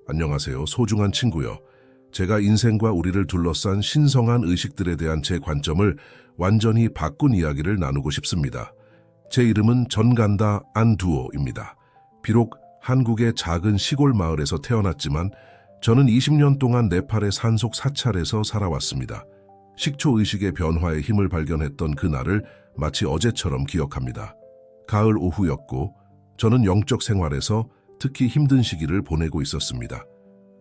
안녕하세요, 소중한 친구요. 제가 인생과 우리를 둘러싼 신성한 의식들에 대한 제 관점을 완전히 바꾼 이야기를 나누고 싶습니다. 제 이름은 전간다 안두오입니다. 비록 한국의 작은 시골 마을에서 태어났지만 저는 20년 동안 네팔의 산속 사찰에서 살아왔습니다. 식초 의식의 변화의 힘을 발견했던 그날을 마치 어제처럼 기억합니다. 가을 오후였고 저는 영적 생활에서 특히 힘든 시기를 보내고 있었습니다.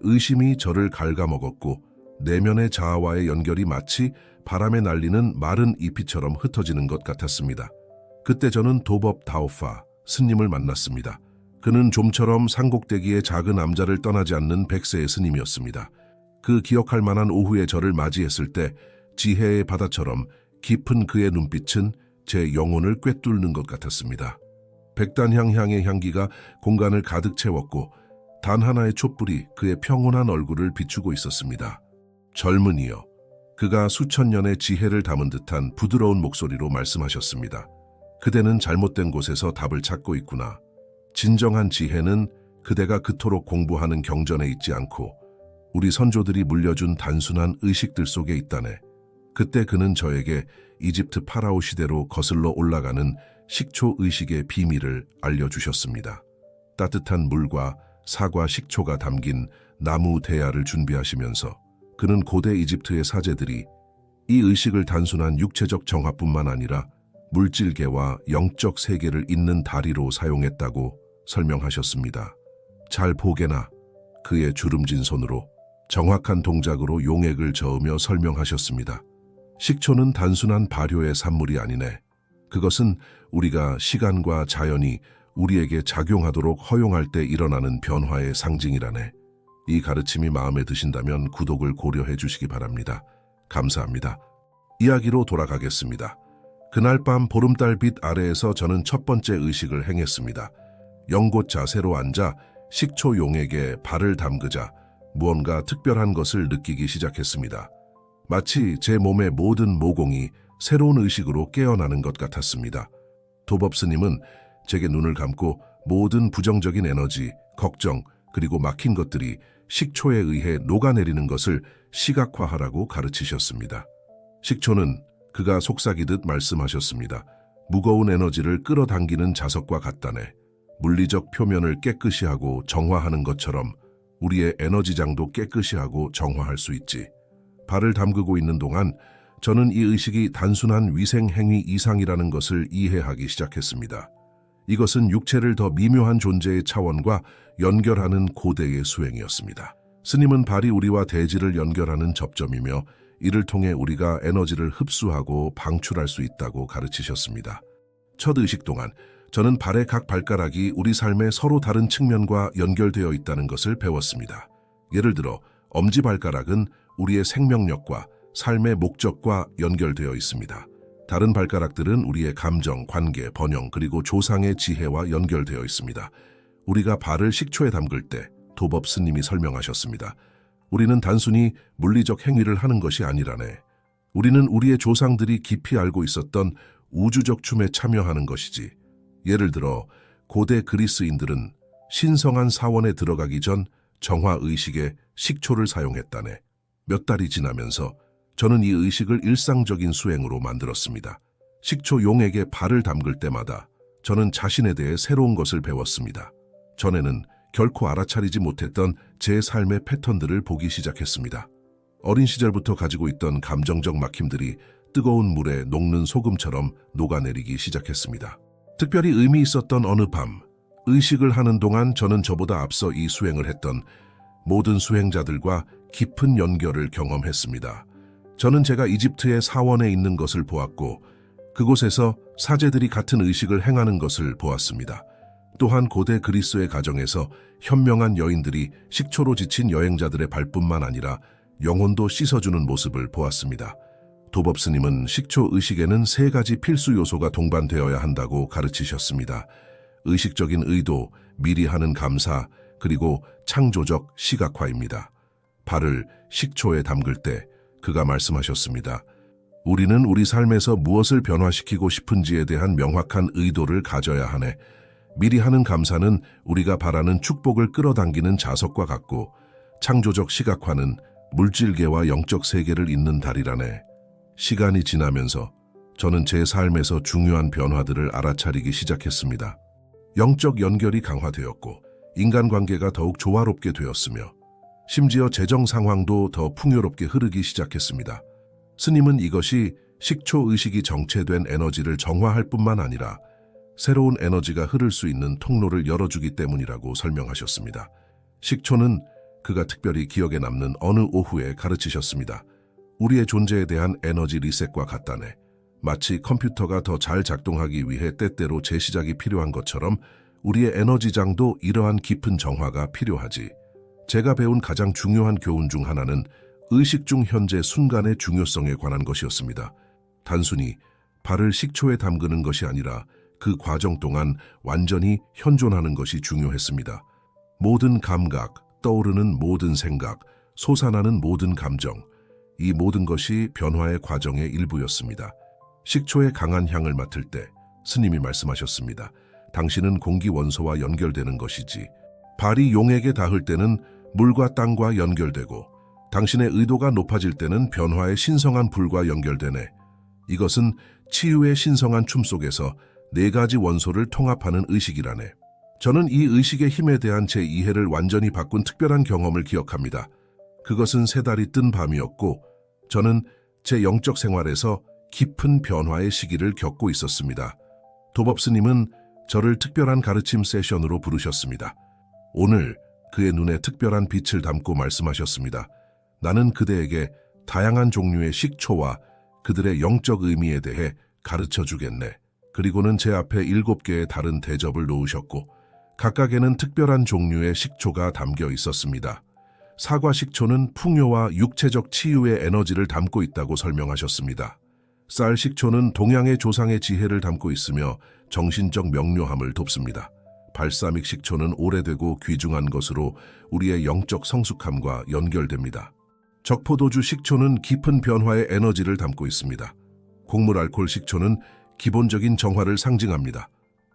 의심이 저를 갉아먹었고 내면의 자아와의 연결이 마치 바람에 날리는 마른 잎이처럼 흩어지는 것 같았습니다. 그때 저는 도법 다오파 스님을 만났습니다. 그는 좀처럼 산꼭대기의 작은 암자를 떠나지 않는 100세의 스님이었습니다. 그 기억할 만한 오후에 저를 맞이했을 때 지혜의 바다처럼 깊은 그의 눈빛은 제 영혼을 꿰뚫는 것 같았습니다. 백단향 향의 향기가 공간을 가득 채웠고 단 하나의 촛불이 그의 평온한 얼굴을 비추고 있었습니다. 젊은이여, 그가 수천 년의 지혜를 담은 듯한 부드러운 목소리로 말씀하셨습니다. 그대는 잘못된 곳에서 답을 찾고 있구나. 진정한 지혜는 그대가 그토록 공부하는 경전에 있지 않고 우리 선조들이 물려준 단순한 의식들 속에 있다네. 그때 그는 저에게 이집트 파라오 시대로 거슬러 올라가는 식초 의식의 비밀을 알려주셨습니다. 따뜻한 물과 사과 식초가 담긴 나무 대야를 준비하시면서 그는 고대 이집트의 사제들이 이 의식을 단순한 육체적 정화뿐만 아니라 물질계와 영적 세계를 잇는 다리로 사용했다고 설명하셨습니다. 잘 보게나 그의 주름진 손으로 정확한 동작으로 용액을 저으며 설명하셨습니다. 식초는 단순한 발효의 산물이 아니네. 그것은 우리가 시간과 자연이 우리에게 작용하도록 허용할 때 일어나는 변화의 상징이라네. 이 가르침이 마음에 드신다면 구독을 고려해 주시기 바랍니다. 감사합니다. 이야기로 돌아가겠습니다. 그날 밤 보름달빛 아래에서 저는 첫 번째 의식을 행했습니다. 연곶 자세로 앉아 식초 용액에 발을 담그자 무언가 특별한 것을 느끼기 시작했습니다. 마치 제 몸의 모든 모공이 새로운 의식으로 깨어나는 것 같았습니다. 도법 스님은 제게 눈을 감고 모든 부정적인 에너지, 걱정, 그리고 막힌 것들이 식초에 의해 녹아내리는 것을 시각화하라고 가르치셨습니다. 식초는 그가 속삭이듯 말씀하셨습니다. 무거운 에너지를 끌어당기는 자석과 같다네. 물리적 표면을 깨끗이 하고 정화하는 것처럼 우리의 에너지장도 깨끗이 하고 정화할 수 있지. 발을 담그고 있는 동안 저는 이 의식이 단순한 위생 행위 이상이라는 것을 이해하기 시작했습니다. 이것은 육체를 더 미묘한 존재의 차원과 연결하는 고대의 수행이었습니다. 스님은 발이 우리와 대지를 연결하는 접점이며 이를 통해 우리가 에너지를 흡수하고 방출할 수 있다고 가르치셨습니다. 첫 의식 동안 저는 발의 각 발가락이 우리 삶의 서로 다른 측면과 연결되어 있다는 것을 배웠습니다. 예를 들어 엄지발가락은 우리의 생명력과 삶의 목적과 연결되어 있습니다. 다른 발가락들은 우리의 감정, 관계, 번영, 그리고 조상의 지혜와 연결되어 있습니다. 우리가 발을 식초에 담글 때 도법 스님이 설명하셨습니다. 우리는 단순히 물리적 행위를 하는 것이 아니라네. 우리는 우리의 조상들이 깊이 알고 있었던 우주적 춤에 참여하는 것이지. 예를 들어 고대 그리스인들은 신성한 사원에 들어가기 전 정화의식에 식초를 사용했다네. 몇 달이 지나면서 저는 이 의식을 일상적인 수행으로 만들었습니다. 식초 용액에 발을 담글 때마다 저는 자신에 대해 새로운 것을 배웠습니다. 전에는 결코 알아차리지 못했던 제 삶의 패턴들을 보기 시작했습니다. 어린 시절부터 가지고 있던 감정적 막힘들이 뜨거운 물에 녹는 소금처럼 녹아내리기 시작했습니다. 특별히 의미 있었던 어느 밤, 의식을 하는 동안 저는 저보다 앞서 이 수행을 했던 모든 수행자들과 깊은 연결을 경험했습니다. 저는 제가 이집트의 사원에 있는 것을 보았고 그곳에서 사제들이 같은 의식을 행하는 것을 보았습니다. 또한 고대 그리스의 가정에서 현명한 여인들이 식초로 지친 여행자들의 발뿐만 아니라 영혼도 씻어주는 모습을 보았습니다. 도법 스님은 식초 의식에는 3가지 필수 요소가 동반되어야 한다고 가르치셨습니다. 의식적인 의도, 미리 하는 감사, 그리고 창조적 시각화입니다. 발을 식초에 담글 때 그가 말씀하셨습니다. 우리는 우리 삶에서 무엇을 변화시키고 싶은지에 대한 명확한 의도를 가져야 하네. 미리 하는 감사는 우리가 바라는 축복을 끌어당기는 자석과 같고 창조적 시각화는 물질계와 영적 세계를 잇는 달이라네. 시간이 지나면서 저는 제 삶에서 중요한 변화들을 알아차리기 시작했습니다. 영적 연결이 강화되었고 인간관계가 더욱 조화롭게 되었으며 심지어 재정 상황도 더 풍요롭게 흐르기 시작했습니다. 스님은 이것이 식초의식이 정체된 에너지를 정화할 뿐만 아니라 새로운 에너지가 흐를 수 있는 통로를 열어주기 때문이라고 설명하셨습니다. 식초는 그가 특별히 기억에 남는 어느 오후에 가르치셨습니다. 우리의 존재에 대한 에너지 리셋과 같다네. 마치 컴퓨터가 더 잘 작동하기 위해 때때로 재시작이 필요한 것처럼 우리의 에너지장도 이러한 깊은 정화가 필요하지. 제가 배운 가장 중요한 교훈 중 하나는 의식 중 현재 순간의 중요성에 관한 것이었습니다. 단순히 발을 식초에 담그는 것이 아니라 그 과정 동안 완전히 현존하는 것이 중요했습니다. 모든 감각, 떠오르는 모든 생각, 솟아나는 모든 감정, 이 모든 것이 변화의 과정의 일부였습니다. 식초의 강한 향을 맡을 때 스님이 말씀하셨습니다. 당신은 공기 원소와 연결되는 것이지. 발이 용에게 닿을 때는 물과 땅과 연결되고 당신의 의도가 높아질 때는 변화의 신성한 불과 연결되네. 이것은 치유의 신성한 춤 속에서 4가지 원소를 통합하는 의식이라네. 저는 이 의식의 힘에 대한 제 이해를 완전히 바꾼 특별한 경험을 기억합니다. 그것은 3달이 뜬 밤이었고 저는 제 영적 생활에서 깊은 변화의 시기를 겪고 있었습니다. 도법 스님은 저를 특별한 가르침 세션으로 부르셨습니다. 오늘 그의 눈에 특별한 빛을 담고 말씀하셨습니다. 나는 그대에게 다양한 종류의 식초와 그들의 영적 의미에 대해 가르쳐 주겠네. 그리고는 제 앞에 7개의 다른 대접을 놓으셨고 각각에는 특별한 종류의 식초가 담겨 있었습니다. 사과 식초는 풍요와 육체적 치유의 에너지를 담고 있다고 설명하셨습니다. 쌀 식초는 동양의 조상의 지혜를 담고 있으며 정신적 명료함을 돕습니다. 발사믹 식초는 오래되고 귀중한 것으로 우리의 영적 성숙함과 연결됩니다. 적포도주 식초는 깊은 변화의 에너지를 담고 있습니다. 곡물 알코올 식초는 기본적인 정화를 상징합니다.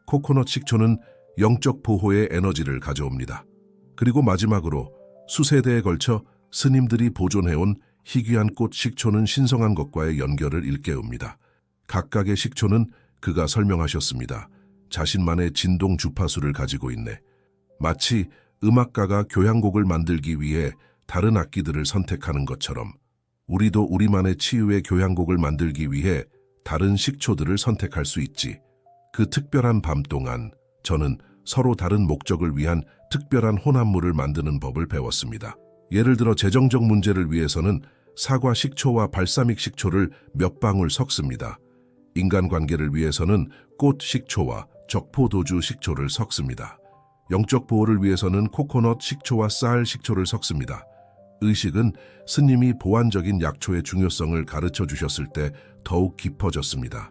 코코넛 식초는 영적 보호의 에너지를 가져옵니다. 그리고 마지막으로 수세대에 걸쳐 스님들이 보존해온 희귀한 꽃 식초는 신성한 것과의 연결을 일깨웁니다. 각각의 식초는 그가 설명하셨습니다. 자신만의 진동 주파수를 가지고 있네. 마치 음악가가 교향곡을 만들기 위해 다른 악기들을 선택하는 것처럼 우리도 우리만의 치유의 교향곡을 만들기 위해 다른 식초들을 선택할 수 있지. 그 특별한 밤 동안 저는 서로 다른 목적을 위한 특별한 혼합물을 만드는 법을 배웠습니다. 예를 들어 재정적 문제를 위해서는 사과 식초와 발사믹 식초를 몇 방울 섞습니다. 인간관계를 위해서는 꽃 식초와 적포도주 식초를 섞습니다. 영적 보호를 위해서는 코코넛 식초와 쌀 식초를 섞습니다. 의식은 스님이 보완적인 약초의 중요성을 가르쳐 주셨을 때 더욱 깊어졌습니다.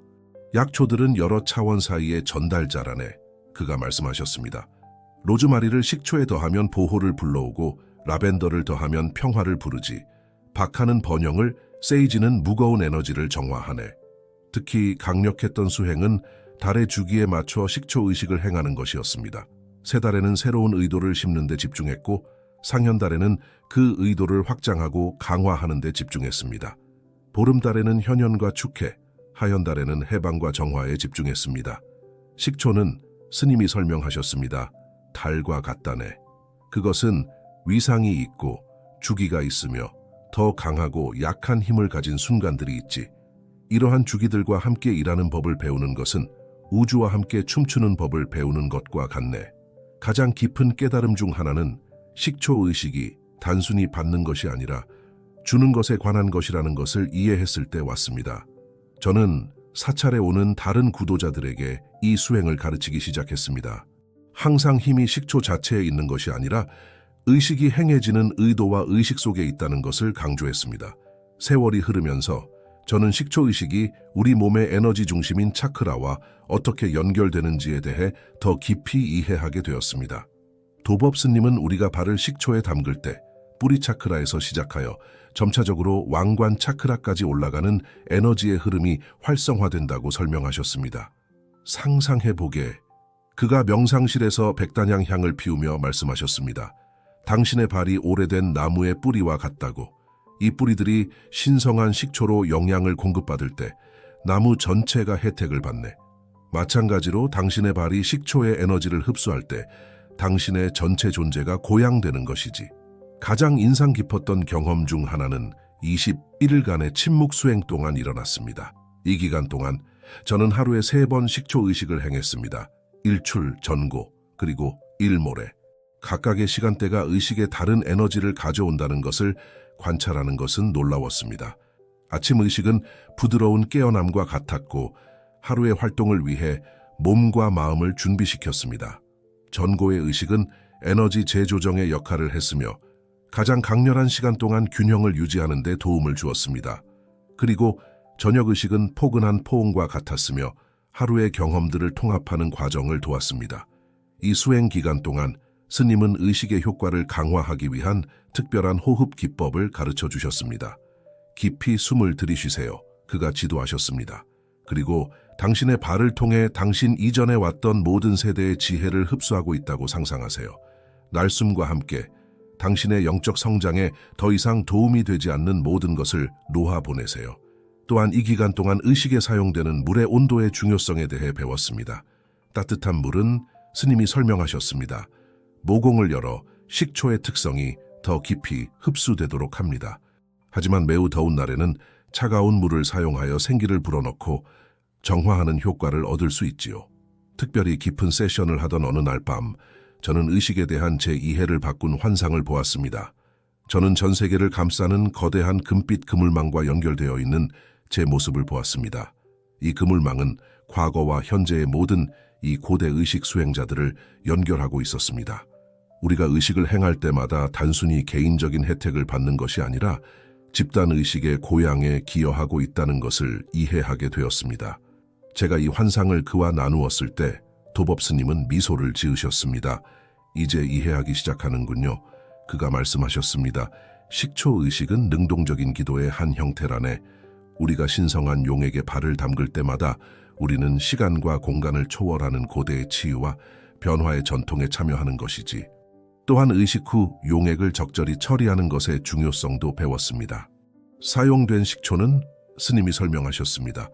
약초들은 여러 차원 사이의 전달자라네. 그가 말씀하셨습니다. 로즈마리를 식초에 더하면 보호를 불러오고 라벤더를 더하면 평화를 부르지. 박하는 번영을, 세이지는 무거운 에너지를 정화하네. 특히 강력했던 수행은 달의 주기에 맞춰 식초의식을 행하는 것이었습니다. 새 달에는 새로운 의도를 심는 데 집중했고 상현달에는 그 의도를 확장하고 강화하는 데 집중했습니다. 보름달에는 현현과 축해, 하현달에는 해방과 정화에 집중했습니다. 식초는 스님이 설명하셨습니다. 달과 같다네. 그것은 위상이 있고 주기가 있으며 더 강하고 약한 힘을 가진 순간들이 있지. 이러한 주기들과 함께 일하는 법을 배우는 것은 우주와 함께 춤추는 법을 배우는 것과 같네. 가장 깊은 깨달음 중 하나는 식초의식이 단순히 받는 것이 아니라 주는 것에 관한 것이라는 것을 이해했을 때 왔습니다. 저는 사찰에 오는 다른 구도자들에게 이 수행을 가르치기 시작했습니다. 항상 힘이 식초 자체에 있는 것이 아니라 의식이 행해지는 의도와 의식 속에 있다는 것을 강조했습니다. 세월이 흐르면서 저는 식초의식이 우리 몸의 에너지 중심인 차크라와 어떻게 연결되는지에 대해 더 깊이 이해하게 되었습니다. 도법 스님은 우리가 발을 식초에 담글 때 뿌리 차크라에서 시작하여 점차적으로 왕관 차크라까지 올라가는 에너지의 흐름이 활성화된다고 설명하셨습니다. 상상해보게 그가 명상실에서 백단향 향을 피우며 말씀하셨습니다. 당신의 발이 오래된 나무의 뿌리와 같다고. 이 뿌리들이 신성한 식초로 영양을 공급받을 때 나무 전체가 혜택을 받네. 마찬가지로 당신의 발이 식초의 에너지를 흡수할 때 당신의 전체 존재가 고양되는 것이지. 가장 인상 깊었던 경험 중 하나는 21일간의 침묵 수행 동안 일어났습니다. 이 기간 동안 저는 하루에 3번 식초 의식을 행했습니다. 일출, 전고, 그리고 일모레. 각각의 시간대가 의식에 다른 에너지를 가져온다는 것을 관찰하는 것은 놀라웠습니다. 아침 의식은 부드러운 깨어남과 같았고 하루의 활동을 위해 몸과 마음을 준비시켰습니다. 전고의 의식은 에너지 재조정의 역할을 했으며 가장 강렬한 시간 동안 균형을 유지하는 데 도움을 주었습니다. 그리고 저녁 의식은 포근한 포옹과 같았으며 하루의 경험들을 통합하는 과정을 도왔습니다. 이 수행 기간 동안 스님은 의식의 효과를 강화하기 위한 특별한 호흡 기법을 가르쳐 주셨습니다. 깊이 숨을 들이쉬세요. 그가 지도하셨습니다. 그리고 당신의 발을 통해 당신 이전에 왔던 모든 세대의 지혜를 흡수하고 있다고 상상하세요. 날숨과 함께 당신의 영적 성장에 더 이상 도움이 되지 않는 모든 것을 놓아보내세요. 또한 이 기간 동안 의식에 사용되는 물의 온도의 중요성에 대해 배웠습니다. 따뜻한 물은 스님이 설명하셨습니다. 모공을 열어 식초의 특성이 더 깊이 흡수되도록 합니다. 하지만 매우 더운 날에는 차가운 물을 사용하여 생기를 불어넣고 정화하는 효과를 얻을 수 있지요. 특별히 깊은 세션을 하던 어느 날 밤, 저는 의식에 대한 제 이해를 바꾼 환상을 보았습니다. 저는 전 세계를 감싸는 거대한 금빛 그물망과 연결되어 있는 제 모습을 보았습니다. 이 그물망은 과거와 현재의 모든 이 고대 의식 수행자들을 연결하고 있었습니다. 우리가 의식을 행할 때마다 단순히 개인적인 혜택을 받는 것이 아니라 집단 의식의 고양에 기여하고 있다는 것을 이해하게 되었습니다. 제가 이 환상을 그와 나누었을 때 도법 스님은 미소를 지으셨습니다. 이제 이해하기 시작하는군요. 그가 말씀하셨습니다. 식초 의식은 능동적인 기도의 한 형태라네. 우리가 신성한 용에게 발을 담글 때마다 우리는 시간과 공간을 초월하는 고대의 치유와 변화의 전통에 참여하는 것이지. 또한 의식 후 용액을 적절히 처리하는 것의 중요성도 배웠습니다. 사용된 식초는 스님이 설명하셨습니다.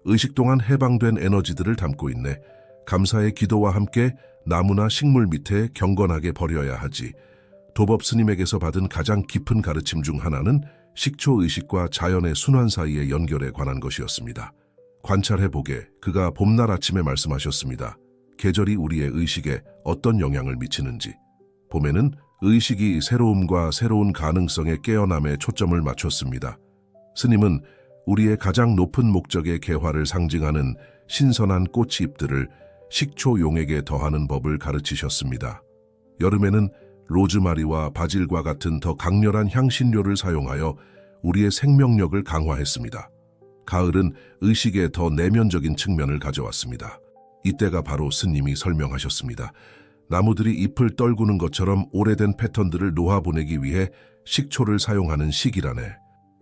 의식 동안 해방된 에너지들을 담고 있네. 감사의 기도와 함께 나무나 식물 밑에 경건하게 버려야 하지. 도법 스님에게서 받은 가장 깊은 가르침 중 하나는 식초 의식과 자연의 순환 사이의 연결에 관한 것이었습니다. 관찰해보게 그가 봄날 아침에 말씀하셨습니다. 계절이 우리의 의식에 어떤 영향을 미치는지. 봄에는 의식이 새로움과 새로운 가능성의 깨어남에 초점을 맞췄습니다. 스님은 우리의 가장 높은 목적의 개화를 상징하는 신선한 꽃잎들을 식초 용액에 더하는 법을 가르치셨습니다. 여름에는 로즈마리와 바질과 같은 더 강렬한 향신료를 사용하여 우리의 생명력을 강화했습니다. 가을은 의식의 더 내면적인 측면을 가져왔습니다. 이때가 바로 스님이 설명하셨습니다. 나무들이 잎을 떨구는 것처럼 오래된 패턴들을 놓아보내기 위해 식초를 사용하는 시기라네.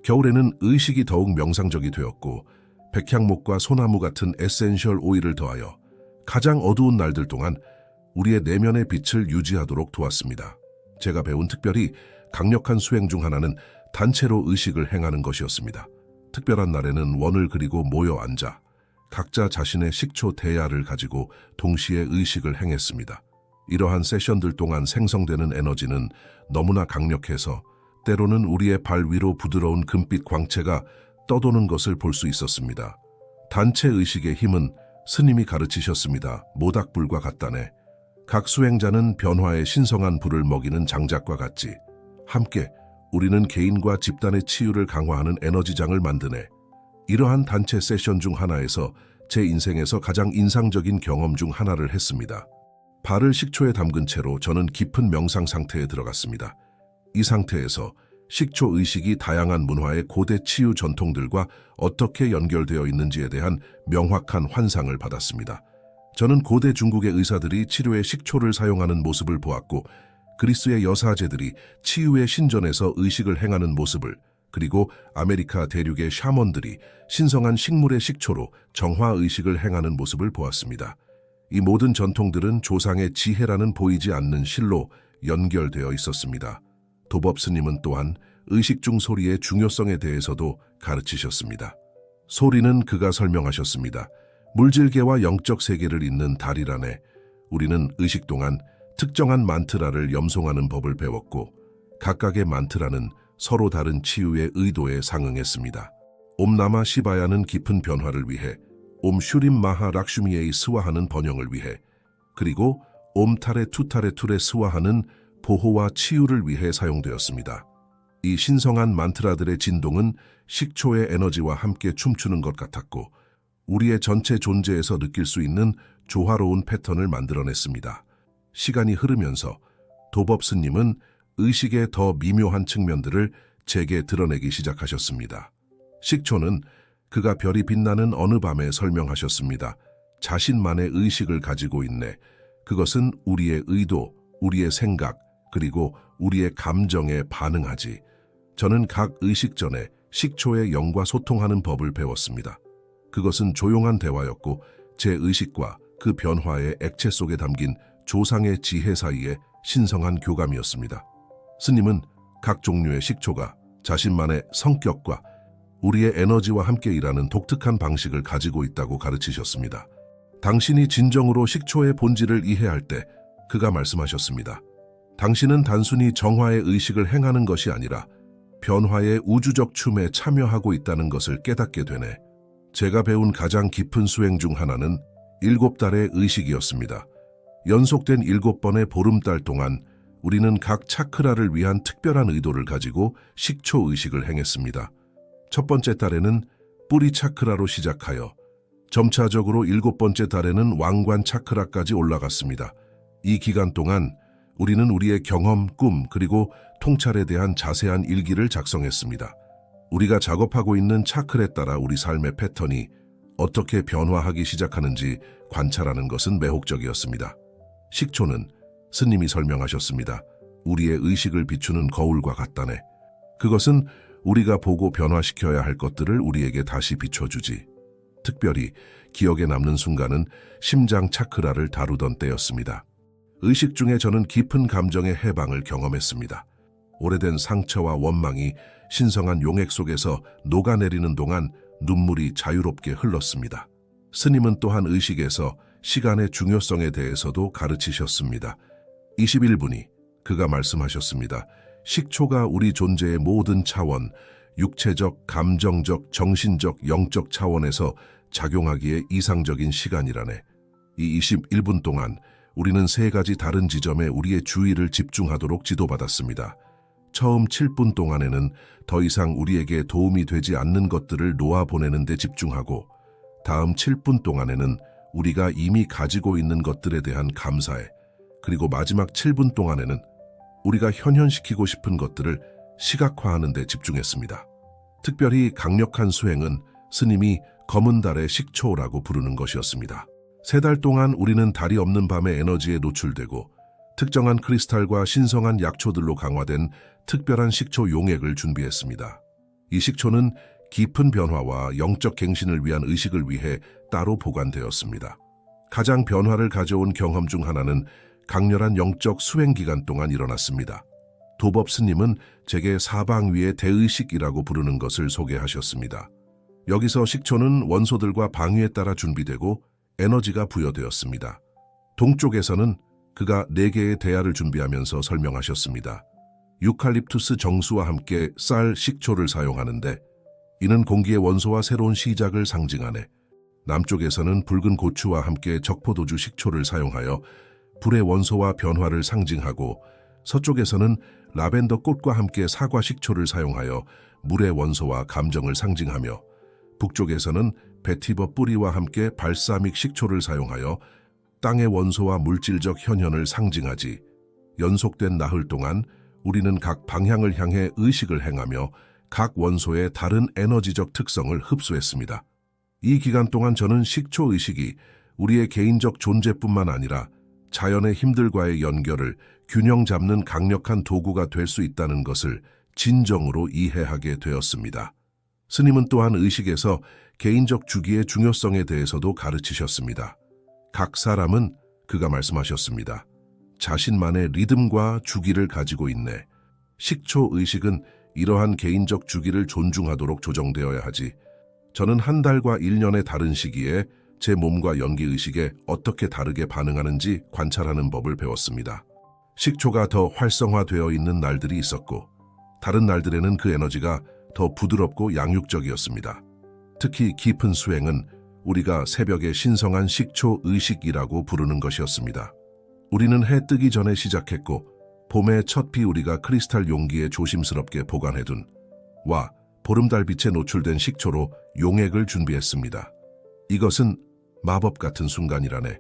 겨울에는 의식이 더욱 명상적이 되었고 백향목과 소나무 같은 에센셜 오일을 더하여 가장 어두운 날들 동안 우리의 내면의 빛을 유지하도록 도왔습니다. 제가 배운 특별히 강력한 수행 중 하나는 단체로 의식을 행하는 것이었습니다. 특별한 날에는 원을 그리고 모여 앉아 각자 자신의 식초 대야를 가지고 동시에 의식을 행했습니다. 이러한 세션들 동안 생성되는 에너지는 너무나 강력해서 때로는 우리의 발 위로 부드러운 금빛 광채가 떠도는 것을 볼 수 있었습니다. 단체 의식의 힘은 스님이 가르치셨습니다. 모닥불과 같다네. 각 수행자는 변화의 신성한 불을 먹이는 장작과 같지. 함께 우리는 개인과 집단의 치유를 강화하는 에너지장을 만드네. 이러한 단체 세션 중 하나에서 제 인생에서 가장 인상적인 경험 중 하나를 했습니다. 발을 식초에 담근 채로 저는 깊은 명상 상태에 들어갔습니다. 이 상태에서 식초 의식이 다양한 문화의 고대 치유 전통들과 어떻게 연결되어 있는지에 대한 명확한 환상을 받았습니다. 저는 고대 중국의 의사들이 치료에 식초를 사용하는 모습을 보았고 그리스의 여사제들이 치유의 신전에서 의식을 행하는 모습을, 그리고 아메리카 대륙의 샤먼들이 신성한 식물의 식초로 정화 의식을 행하는 모습을 보았습니다. 이 모든 전통들은 조상의 지혜라는 보이지 않는 실로 연결되어 있었습니다. 도법 스님은 또한 의식 중 소리의 중요성에 대해서도 가르치셨습니다. 소리는 그가 설명하셨습니다. 물질계와 영적 세계를 잇는 다리란에 우리는 의식 동안 특정한 만트라를 염송하는 법을 배웠고 각각의 만트라는 서로 다른 치유의 의도에 상응했습니다. 옴 나마 시바야는 깊은 변화를 위해, 옴 슈림 마하 락슈미에이 스와하는 번영을 위해, 그리고 옴 타레 투타레 툴에 스와하는 보호와 치유를 위해 사용되었습니다. 이 신성한 만트라들의 진동은 식초의 에너지와 함께 춤추는 것 같았고 우리의 전체 존재에서 느낄 수 있는 조화로운 패턴을 만들어냈습니다. 시간이 흐르면서 도법 스님은 의식의 더 미묘한 측면들을 제게 드러내기 시작하셨습니다. 식초는 그가 별이 빛나는 어느 밤에 설명하셨습니다. 자신만의 의식을 가지고 있네. 그것은 우리의 의도, 우리의 생각, 그리고 우리의 감정에 반응하지. 저는 각 의식 전에 식초의 영과 소통하는 법을 배웠습니다. 그것은 조용한 대화였고 제 의식과 그 변화의 액체 속에 담긴 조상의 지혜 사이의 신성한 교감이었습니다. 스님은 각 종류의 식초가 자신만의 성격과 우리의 에너지와 함께 일하는 독특한 방식을 가지고 있다고 가르치셨습니다. 당신이 진정으로 식초의 본질을 이해할 때 그가 말씀하셨습니다. 당신은 단순히 정화의 의식을 행하는 것이 아니라 변화의 우주적 춤에 참여하고 있다는 것을 깨닫게 되네. 제가 배운 가장 깊은 수행 중 하나는 7달의 의식이었습니다. 연속된 7번의 보름달 동안 우리는 각 차크라를 위한 특별한 의도를 가지고 식초 의식을 행했습니다. 첫 번째 달에는 뿌리 차크라로 시작하여 점차적으로 7번째 달에는 왕관 차크라까지 올라갔습니다. 이 기간 동안 우리는 우리의 경험, 꿈, 그리고 통찰에 대한 자세한 일기를 작성했습니다. 우리가 작업하고 있는 차크라에 따라 우리 삶의 패턴이 어떻게 변화하기 시작하는지 관찰하는 것은 매혹적이었습니다. 식초는 스님이 설명하셨습니다. 우리의 의식을 비추는 거울과 같다네. 그것은 우리가 보고 변화시켜야 할 것들을 우리에게 다시 비춰주지. 특별히 기억에 남는 순간은 심장 차크라를 다루던 때였습니다. 의식 중에 저는 깊은 감정의 해방을 경험했습니다. 오래된 상처와 원망이 신성한 용액 속에서 녹아내리는 동안 눈물이 자유롭게 흘렀습니다. 스님은 또한 의식에서 시간의 중요성에 대해서도 가르치셨습니다. 21분이 그가 말씀하셨습니다. 식초가 우리 존재의 모든 차원, 육체적, 감정적, 정신적, 영적 차원에서 작용하기에 이상적인 시간이라네. 이 21분 동안 우리는 3가지 다른 지점에 우리의 주의를 집중하도록 지도받았습니다. 처음 7분 동안에는 더 이상 우리에게 도움이 되지 않는 것들을 놓아보내는 데 집중하고 다음 7분 동안에는 우리가 이미 가지고 있는 것들에 대한 감사에, 그리고 마지막 7분 동안에는 우리가 현현시키고 싶은 것들을 시각화하는 데 집중했습니다. 특별히 강력한 수행은 스님이 검은 달의 식초라고 부르는 것이었습니다. 3달 동안 우리는 달이 없는 밤의 에너지에 노출되고 특정한 크리스탈과 신성한 약초들로 강화된 특별한 식초 용액을 준비했습니다. 이 식초는 깊은 변화와 영적 갱신을 위한 의식을 위해 따로 보관되었습니다. 가장 변화를 가져온 경험 중 하나는 강렬한 영적 수행 기간 동안 일어났습니다. 도법 스님은 제게 사방 위의 대의식이라고 부르는 것을 소개하셨습니다. 여기서 식초는 원소들과 방위에 따라 준비되고 에너지가 부여되었습니다. 동쪽에서는 그가 4개의 대야를 준비하면서 설명하셨습니다. 유칼립투스 정수와 함께 쌀, 식초를 사용하는데 이는 공기의 원소와 새로운 시작을 상징하네. 남쪽에서는 붉은 고추와 함께 적포도주 식초를 사용하여 불의 원소와 변화를 상징하고 서쪽에서는 라벤더 꽃과 함께 사과 식초를 사용하여 물의 원소와 감정을 상징하며 북쪽에서는 베티버 뿌리와 함께 발사믹 식초를 사용하여 땅의 원소와 물질적 현현을 상징하지. 연속된 나흘 동안 우리는 각 방향을 향해 의식을 행하며 각 원소의 다른 에너지적 특성을 흡수했습니다. 이 기간 동안 저는 식초 의식이 우리의 개인적 존재뿐만 아니라 자연의 힘들과의 연결을 균형 잡는 강력한 도구가 될 수 있다는 것을 진정으로 이해하게 되었습니다. 스님은 또한 의식에서 개인적 주기의 중요성에 대해서도 가르치셨습니다. 각 사람은 그가 말씀하셨습니다. 자신만의 리듬과 주기를 가지고 있네. 식초 의식은 이러한 개인적 주기를 존중하도록 조정되어야 하지. 저는 한 달과 1년의 다른 시기에 제 몸과 연기 의식에 어떻게 다르게 반응하는지 관찰하는 법을 배웠습니다. 식초가 더 활성화되어 있는 날들이 있었고, 다른 날들에는 그 에너지가 더 부드럽고 양육적이었습니다. 특히 깊은 수행은 우리가 새벽에 신성한 식초 의식이라고 부르는 것이었습니다. 우리는 해 뜨기 전에 시작했고, 봄의 첫 비우리가 크리스탈 용기에 조심스럽게 보관해둔 와 보름달빛에 노출된 식초로 용액을 준비했습니다. 이것은 마법 같은 순간이라네.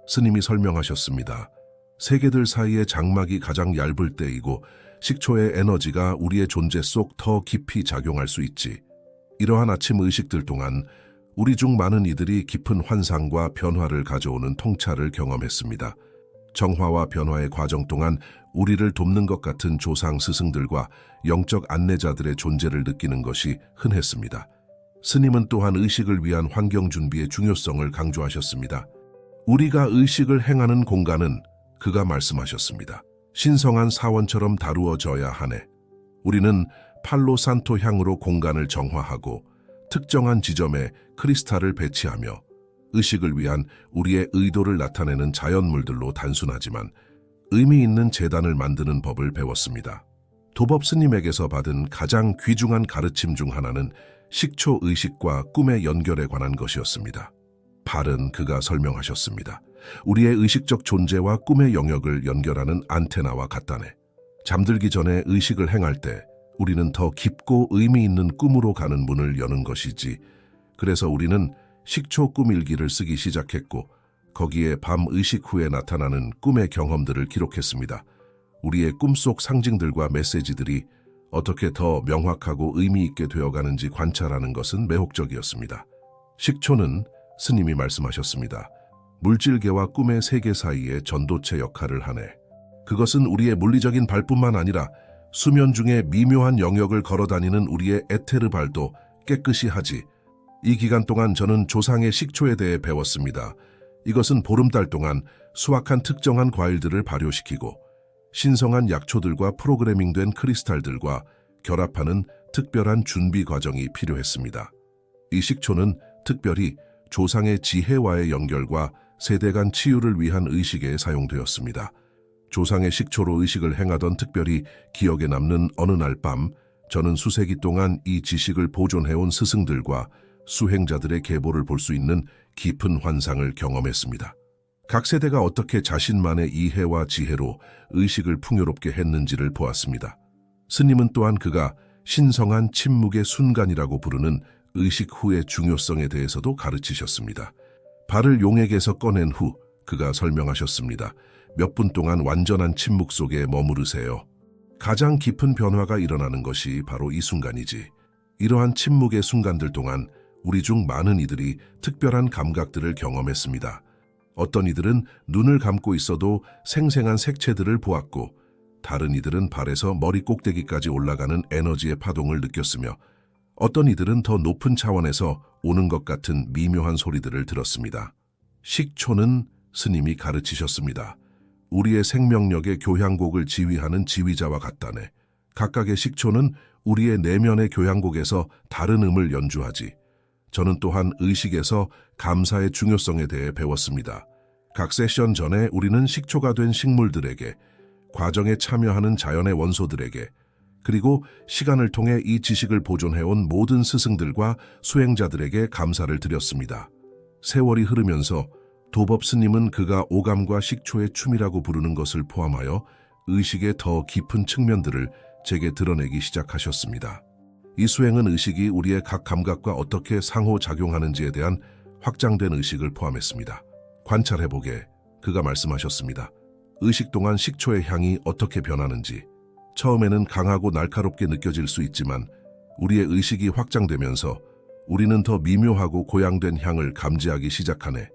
스님이 설명하셨습니다. 세계들 사이의 장막이 가장 얇을 때이고 식초의 에너지가 우리의 존재 속 더 깊이 작용할 수 있지. 이러한 아침 의식들 동안 우리 중 많은 이들이 깊은 환상과 변화를 가져오는 통찰을 경험했습니다. 정화와 변화의 과정 동안 우리를 돕는 것 같은 조상 스승들과 영적 안내자들의 존재를 느끼는 것이 흔했습니다. 스님은 또한 의식을 위한 환경 준비의 중요성을 강조하셨습니다. 우리가 의식을 행하는 공간은 그가 말씀하셨습니다. 신성한 사원처럼 다루어져야 하네. 우리는 팔로산토 향으로 공간을 정화하고 특정한 지점에 크리스탈을 배치하며 의식을 위한 우리의 의도를 나타내는 자연물들로 단순하지만 의미 있는 제단을 만드는 법을 배웠습니다. 도법 스님에게서 받은 가장 귀중한 가르침 중 하나는 식초 의식과 꿈의 연결에 관한 것이었습니다. 발은 그가 설명하셨습니다. 우리의 의식적 존재와 꿈의 영역을 연결하는 안테나와 같다네. 잠들기 전에 의식을 행할 때 우리는 더 깊고 의미 있는 꿈으로 가는 문을 여는 것이지. 그래서 우리는 식초 꿈일기를 쓰기 시작했고 거기에 밤 의식 후에 나타나는 꿈의 경험들을 기록했습니다. 우리의 꿈속 상징들과 메시지들이 어떻게 더 명확하고 의미 있게 되어가는지 관찰하는 것은 매혹적이었습니다. 식초는 스님이 말씀하셨습니다. 물질계와 꿈의 세계 사이에 전도체 역할을 하네. 그것은 우리의 물리적인 발뿐만 아니라 수면 중에 미묘한 영역을 걸어다니는 우리의 에테르 발도 깨끗이 하지. 이 기간 동안 저는 조상의 식초에 대해 배웠습니다. 이것은 보름달 동안 수확한 특정한 과일들을 발효시키고 신성한 약초들과 프로그래밍된 크리스탈들과 결합하는 특별한 준비 과정이 필요했습니다. 이 식초는 특별히 조상의 지혜와의 연결과 세대 간 치유를 위한 의식에 사용되었습니다. 조상의 식초로 의식을 행하던 특별히 기억에 남는 어느 날 밤, 저는 수세기 동안 이 지식을 보존해온 스승들과 수행자들의 계보를 볼 수 있는 깊은 환상을 경험했습니다. 각 세대가 어떻게 자신만의 이해와 지혜로 의식을 풍요롭게 했는지를 보았습니다. 스님은 또한 그가 신성한 침묵의 순간이라고 부르는 의식 후의 중요성에 대해서도 가르치셨습니다. 발을 용액에서 꺼낸 후 그가 설명하셨습니다. 몇 분 동안 완전한 침묵 속에 머무르세요. 가장 깊은 변화가 일어나는 것이 바로 이 순간이지. 이러한 침묵의 순간들 동안 우리 중 많은 이들이 특별한 감각들을 경험했습니다. 어떤 이들은 눈을 감고 있어도 생생한 색채들을 보았고, 다른 이들은 발에서 머리 꼭대기까지 올라가는 에너지의 파동을 느꼈으며, 어떤 이들은 더 높은 차원에서 오는 것 같은 미묘한 소리들을 들었습니다. 식초는 스님이 가르치셨습니다. 우리의 생명력의 교향곡을 지휘하는 지휘자와 같다네. 각각의 식초는 우리의 내면의 교향곡에서 다른 음을 연주하지. 저는 또한 의식에서 감사의 중요성에 대해 배웠습니다. 각 세션 전에 우리는 식초가 된 식물들에게, 과정에 참여하는 자연의 원소들에게, 그리고 시간을 통해 이 지식을 보존해온 모든 스승들과 수행자들에게 감사를 드렸습니다. 세월이 흐르면서 도법 스님은 그가 오감과 식초의 춤이라고 부르는 것을 포함하여 의식의 더 깊은 측면들을 제게 드러내기 시작하셨습니다. 이 수행은 의식이 우리의 각 감각과 어떻게 상호작용하는지에 대한 확장된 의식을 포함했습니다. 관찰해보게 그가 말씀하셨습니다. 의식 동안 식초의 향이 어떻게 변하는지. 처음에는 강하고 날카롭게 느껴질 수 있지만 우리의 의식이 확장되면서 우리는 더 미묘하고 고양된 향을 감지하기 시작하네.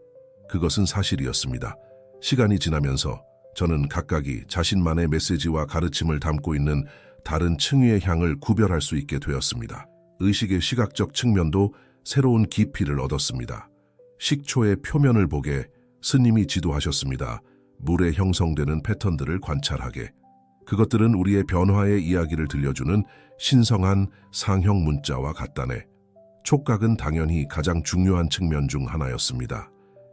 그것은 사실이었습니다. 시간이 지나면서 저는 각각이 자신만의 메시지와 가르침을 담고 있는 다른 층위의 향을 구별할 수 있게 되었습니다. 의식의 시각적 측면도 새로운 깊이를 얻었습니다. 식초의 표면을 보게 스님이 지도하셨습니다. 물에 형성되는 패턴들을 관찰하게. 그것들은 우리의 변화의 이야기를 들려주는 신성한 상형 문자와 같다네. 촉각은 당연히 가장 중요한 측면 중 하나였습니다.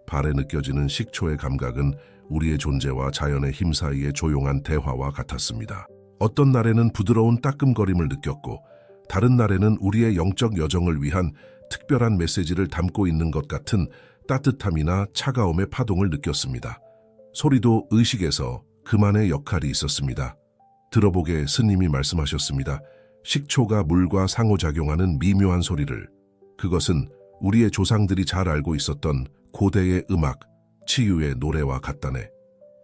발에 느껴지는 식초의 감각은 우리의 존재와 자연의 힘 사이의 조용한 대화와 같았습니다. 어떤 날에는 부드러운 따끔거림을 느꼈고 다른 날에는 우리의 영적 여정을 위한 특별한 메시지를 담고 있는 것 같은 따뜻함이나 차가움의 파동을 느꼈습니다. 소리도 의식에서 그만의 역할이 있었습니다. 들어보게 스님이 말씀하셨습니다. 식초가 물과 상호작용하는 미묘한 소리를. 그것은 우리의 조상들이 잘 알고 있었던 고대의 음악, 치유의 노래와 같다네.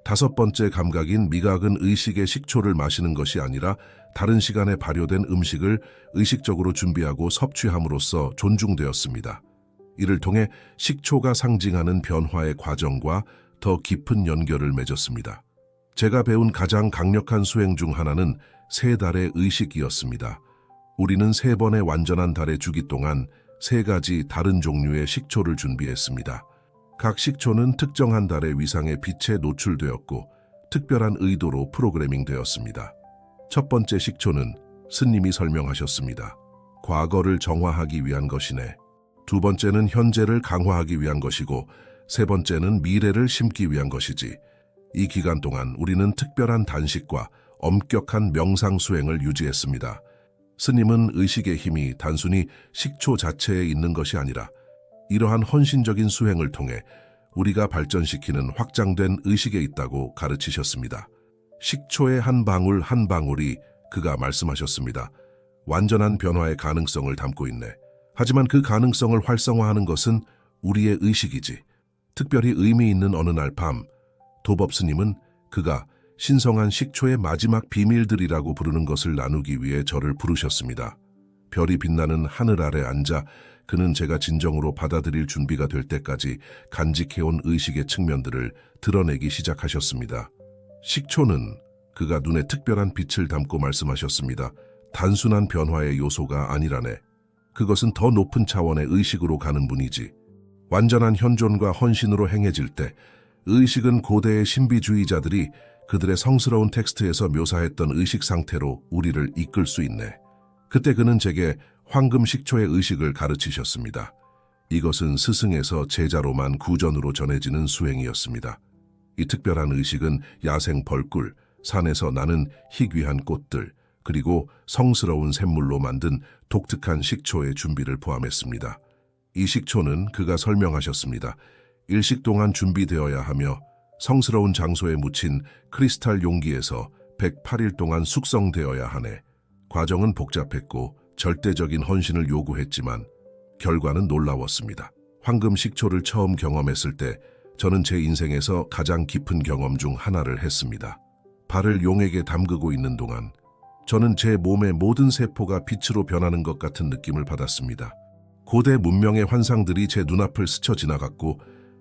다섯 번째 감각인 미각은 의식의 식초를 마시는 것이 아니라 다른 시간에 발효된 음식을 의식적으로 준비하고 섭취함으로써 존중되었습니다. 이를 통해 식초가 상징하는 변화의 과정과 더 깊은 연결을 맺었습니다. 제가 배운 가장 강력한 수행 중 하나는 세 달의 의식이었습니다. 우리는 3번의 완전한 달의 주기 동안 3가지 다른 종류의 식초를 준비했습니다. 각 식초는 특정한 달의 위상의 빛에 노출되었고 특별한 의도로 프로그래밍 되었습니다. 첫 번째 식초는 스님이 설명하셨습니다. 과거를 정화하기 위한 것이네. 두 번째는 현재를 강화하기 위한 것이고 세 번째는 미래를 심기 위한 것이지. 이 기간 동안 우리는 특별한 단식과 엄격한 명상 수행을 유지했습니다. 스님은 의식의 힘이 단순히 식초 자체에 있는 것이 아니라 이러한 헌신적인 수행을 통해 우리가 발전시키는 확장된 의식에 있다고 가르치셨습니다. 식초의 한 방울 한 방울이 그가 말씀하셨습니다. 완전한 변화의 가능성을 담고 있네. 하지만 그 가능성을 활성화하는 것은 우리의 의식이지. 특별히 의미 있는 어느 날 밤, 도법 스님은 그가 신성한 식초의 마지막 비밀들이라고 부르는 것을 나누기 위해 저를 부르셨습니다. 별이 빛나는 하늘 아래 앉아 그는 제가 진정으로 받아들일 준비가 될 때까지 간직해온 의식의 측면들을 드러내기 시작하셨습니다. 식초는 그가 눈에 특별한 빛을 담고 말씀하셨습니다. 단순한 변화의 요소가 아니라네. 그것은 더 높은 차원의 의식으로 가는 문이지. 완전한 현존과 헌신으로 행해질 때 의식은 고대의 신비주의자들이 그들의 성스러운 텍스트에서 묘사했던 의식 상태로 우리를 이끌 수 있네. 그때 그는 제게 황금 식초의 의식을 가르치셨습니다. 이것은 스승에서 제자로만 구전으로 전해지는 수행이었습니다. 이 특별한 의식은 야생 벌꿀, 산에서 나는 희귀한 꽃들, 그리고 성스러운 샘물로 만든 독특한 식초의 준비를 포함했습일 이 식초는 그가 설명하셨습니다. 일식 동안 준비되어야 하며 성스러운 장소에 묻힌 크리스탈 용기에서 108일 동안 숙성되어야 하네. 과정은 복잡했고 절대적인 헌신을 요구했지만 결과는 놀라웠습니다. 황금 식초를 처음 경험했을 때 저는 제 인생에서 가장 깊은 경험 중 하나를 했습니다. 발을 용액에 담그고 있는 동안 저는 제 몸의 모든 세포가 빛으로 변하는 것 같은 느낌을 받았습니다. 고대 문명의 환상들이 제 눈앞을 스쳐 지나갔고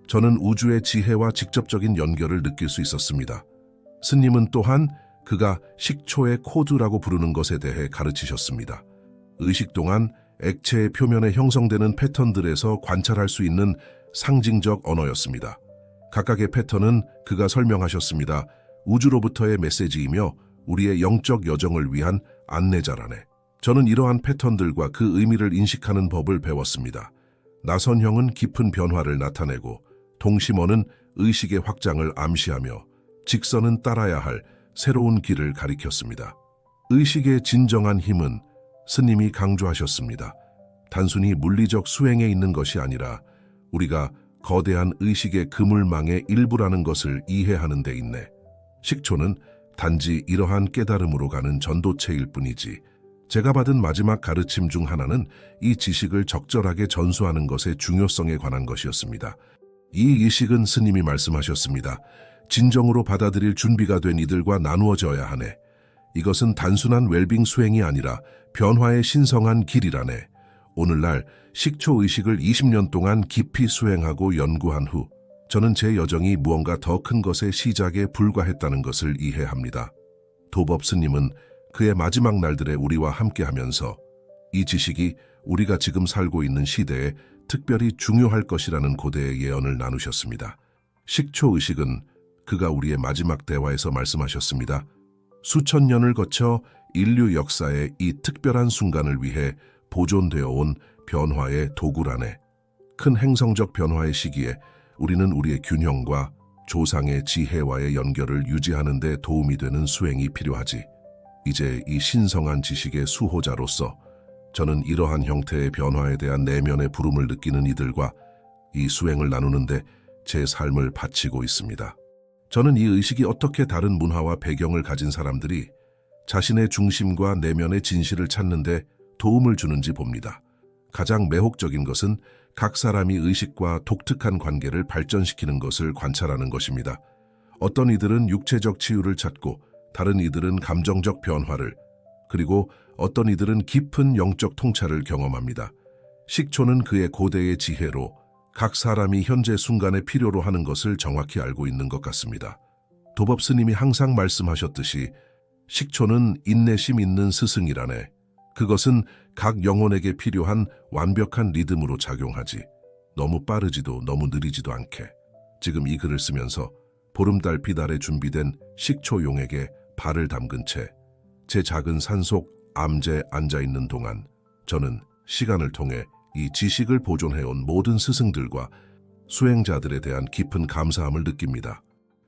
저는 우주의 지혜와 직접적인 연결을 느낄 수 있었습니다. 스님은 또한 그가 식초의 코드라고 부르는 것에 대해 가르치셨습니다. 의식 동안 액체의 표면에 형성되는 패턴들에서 관찰할 수 있는 상징적 언어였습니다. 각각의 패턴은 그가 설명하셨습니다. 우주로부터의 메시지이며 우리의 영적 여정을 위한 안내자라네. 저는 이러한 패턴들과 그 의미를 인식하는 법을 배웠습니다. 나선형은 깊은 변화를 나타내고 동심원은 의식의 확장을 암시하며 직선은 따라야 할 새로운 길을 가리켰습니다. 의식의 진정한 힘은 스님이 강조하셨습니다. 단순히 물리적 수행에 있는 것이 아니라 우리가 거대한 의식의 그물망의 일부라는 것을 이해하는 데 있네. 식초는 단지 이러한 깨달음으로 가는 전도체일 뿐이지. 제가 받은 마지막 가르침 중 하나는 이 지식을 적절하게 전수하는 것의 중요성에 관한 것이었습니다. 이 의식은 스님이 말씀하셨습니다. 진정으로 받아들일 준비가 된 이들과 나누어져야 하네. 이것은 단순한 웰빙 수행이 아니라 변화의 신성한 길이라네. 오늘날 식초 의식을 20년 동안 깊이 수행하고 연구한 후 저는 제 여정이 무언가 더 큰 것의 시작에 불과했다는 것을 이해합니다. 도법 스님은 그의 마지막 날들에 우리와 함께하면서 이 지식이 우리가 지금 살고 있는 시대에 특별히 중요할 것이라는 고대의 예언을 나누셨습니다. 식초 의식은 그가 우리의 마지막 대화에서 말씀하셨습니다. 수천 년을 거쳐 인류 역사의 이 특별한 순간을 위해 보존되어 온 변화의 도구라네. 큰 행성적 변화의 시기에 우리는 우리의 균형과 조상의 지혜와의 연결을 유지하는 데 도움이 되는 수행이 필요하지. 이제 이 신성한 지식의 수호자로서 저는 이러한 형태의 변화에 대한 내면의 부름을 느끼는 이들과 이 수행을 나누는데 제 삶을 바치고 있습니다. 저는 이 의식이 어떻게 다른 문화와 배경을 가진 사람들이 자신의 중심과 내면의 진실을 찾는 데 도움을 주는지 봅니다. 가장 매혹적인 것은 각 사람이 의식과 독특한 관계를 발전시키는 것을 관찰하는 것입니다. 어떤 이들은 육체적 치유를 찾고 다른 이들은 감정적 변화를, 그리고 어떤 이들은 깊은 영적 통찰을 경험합니다. 식초는 그의 고대의 지혜로 각 사람이 현재 순간에 필요로 하는 것을 정확히 알고 있는 것 같습니다. 도법 스님이 항상 말씀하셨듯이 식초는 인내심 있는 스승이라네. 그것은 각 영혼에게 필요한 완벽한 리듬으로 작용하지. 너무 빠르지도 너무 느리지도 않게. 지금 이 글을 쓰면서 보름달 비달에 준비된 식초용액에 발을 담근 채 제 작은 산속 암제에 앉아있는 동안 저는 시간을 통해 이 지식을 보존해온 모든 스승들과 수행자들에 대한 깊은 감사함을 느낍니다.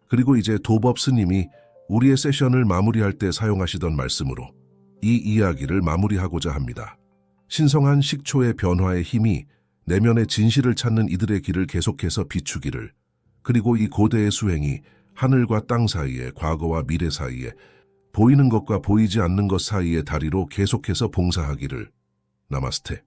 그리고 이제 도법 스님이 우리의 세션을 마무리할 때 사용하시던 말씀으로 이 이야기를 마무리하고자 합니다. 신성한 식초의 변화의 힘이 내면의 진실을 찾는 이들의 길을 계속해서 비추기를, 그리고 이 고대의 수행이 하늘과 땅 사이에, 과거와 미래 사이에, 보이는 것과 보이지 않는 것 사이의 다리로 계속해서 봉사하기를. 나마스테.